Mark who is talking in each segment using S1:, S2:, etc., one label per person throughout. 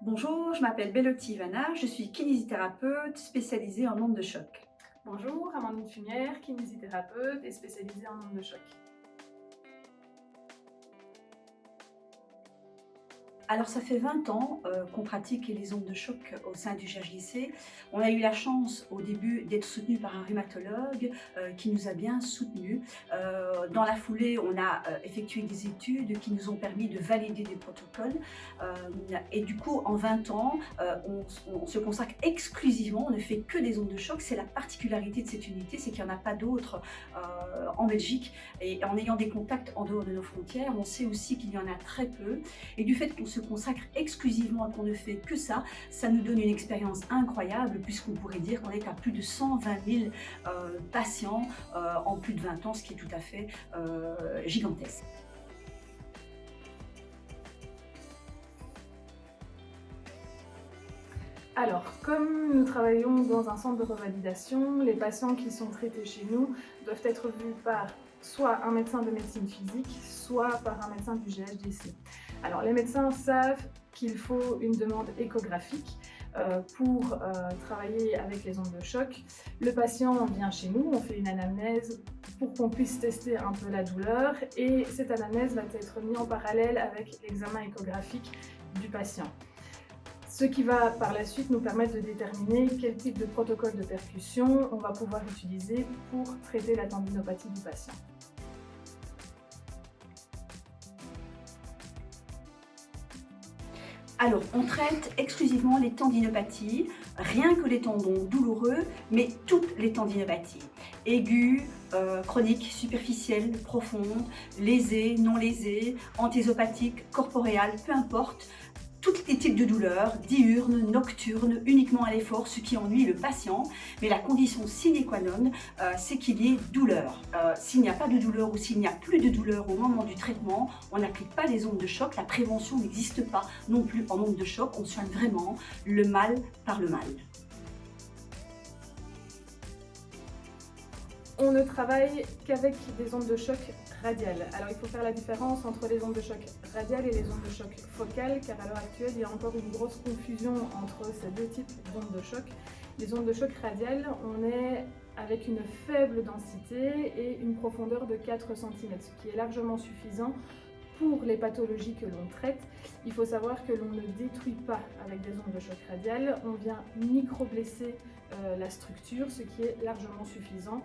S1: Bonjour, je m'appelle Bellotti Ivana, je suis kinésithérapeute spécialisée en ondes de choc.
S2: Bonjour, Amandine Fumière, kinésithérapeute et spécialisée en ondes de choc.
S1: Alors ça fait 20 ans qu'on pratique les ondes de choc au sein du GHJC. On a eu la chance au début d'être soutenu par un rhumatologue qui nous a bien soutenus. Dans la foulée, on a effectué des études qui nous ont permis de valider des protocoles. Et du coup, en 20 ans, on se consacre exclusivement, on ne fait que des ondes de choc. C'est la particularité de cette unité, c'est qu'il n'y en a pas d'autres en Belgique. Et en ayant des contacts en dehors de nos frontières, on sait aussi qu'il y en a très peu. Et du fait qu'on se consacre exclusivement et qu'on ne fait que ça, ça nous donne une expérience incroyable puisqu'on pourrait dire qu'on est à plus de 120 000 patients en plus de 20 ans, ce qui est tout à fait gigantesque.
S2: Alors, comme nous travaillons dans un centre de revalidation, les patients qui sont traités chez nous doivent être vus par soit un médecin de médecine physique, soit par un médecin du GHDC. Alors, les médecins savent qu'il faut une demande échographique pour travailler avec les ondes de choc. Le patient vient chez nous, on fait une anamnèse pour qu'on puisse tester un peu la douleur et cette anamnèse va être mise en parallèle avec l'examen échographique du patient. Ce qui va par la suite nous permettre de déterminer quel type de protocole de percussion on va pouvoir utiliser pour traiter la tendinopathie du patient.
S1: Alors, on traite exclusivement les tendinopathies, rien que les tendons douloureux, mais toutes les tendinopathies. Aiguës, chroniques, superficielles, profondes, lésées, non lésées, antésopathiques, corporéales, peu importe. Tous les types de douleurs, diurnes, nocturnes, uniquement à l'effort, ce qui ennuie le patient. Mais la condition sine qua non, c'est qu'il y ait douleur. S'il n'y a pas de douleur ou s'il n'y a plus de douleur au moment du traitement, on n'applique pas les ondes de choc. La prévention n'existe pas non plus en ondes de choc. On soigne vraiment le mal par le mal.
S2: On ne travaille qu'avec des ondes de choc radiales. Alors il faut faire la différence entre les ondes de choc radiales et les ondes de choc focales, car à l'heure actuelle il y a encore une grosse confusion entre ces deux types d'ondes de choc. Les ondes de choc radiales, on est avec une faible densité et une profondeur de 4 cm, ce qui est largement suffisant pour les pathologies que l'on traite. Il faut savoir que l'on ne détruit pas avec des ondes de choc radiales, on vient micro-blesser la structure, ce qui est largement suffisant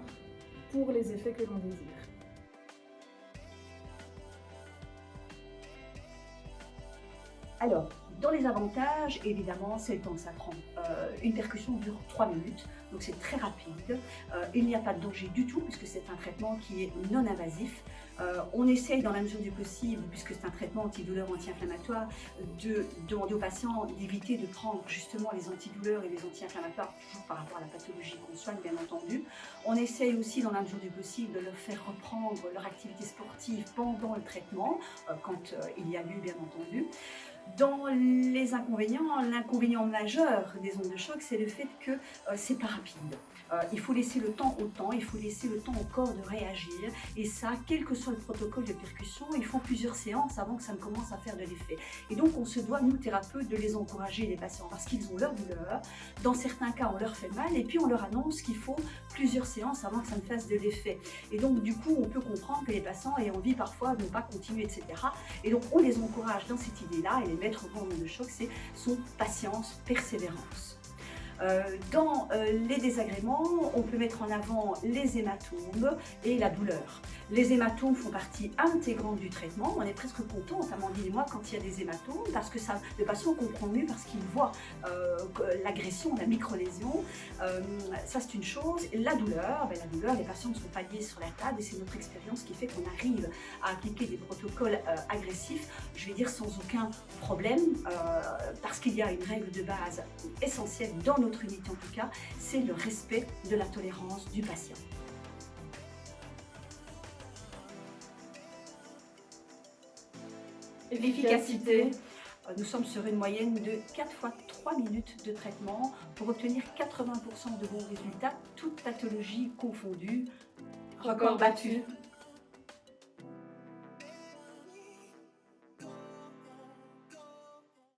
S2: pour les effets que l'on désire.
S1: Alors, dans les avantages, évidemment, c'est le temps que ça prend. Une percussion dure 3 minutes, donc c'est très rapide. Il n'y a pas de danger du tout, puisque c'est un traitement qui est non invasif. On essaye, dans la mesure du possible, puisque c'est un traitement antidouleur, anti-inflammatoire, de demander aux patients d'éviter de prendre justement les antidouleurs et les anti-inflammatoires, toujours par rapport à la pathologie qu'on soigne, bien entendu. On essaye aussi, dans la mesure du possible, de leur faire reprendre leur activité sportive pendant le traitement, quand il y a lieu, bien entendu. Dans les inconvénients, l'inconvénient majeur des ondes de choc, c'est le fait que c'est pas rapide. Il faut laisser le temps au temps, il faut laisser le temps au corps de réagir. Et ça, quel que soit le protocole de percussion, il faut plusieurs séances avant que ça ne commence à faire de l'effet. Et donc, on se doit, nous, thérapeutes, de les encourager, les patients, parce qu'ils ont leur douleur. Dans certains cas, on leur fait mal et puis on leur annonce qu'il faut plusieurs séances avant que ça ne fasse de l'effet. Et donc, du coup, on peut comprendre que les patients aient envie parfois de ne pas continuer, etc. Et donc, on les encourage dans cette idée-là. Et les maîtres mots de choc, c'est son patience, persévérance. Dans les désagréments, on peut mettre en avant les hématomes et la douleur. Les hématomes font partie intégrante du traitement. On est presque content, Amandine et moi, quand il y a des hématomes, parce que ça, le patient comprend mieux, parce qu'il voit l'agression, la micro-lésion. Ça, c'est une chose. La douleur, les patients ne sont pas liés sur la table et c'est notre expérience qui fait qu'on arrive à appliquer des protocoles agressifs, je vais dire sans aucun problème, parce qu'il y a une règle de base essentielle dans notre unité en tout cas, c'est le respect de la tolérance du patient. L'efficacité, nous sommes sur une moyenne de 4 fois 3 minutes de traitement pour obtenir 80% de bons résultats, toutes pathologies confondues. Record battu.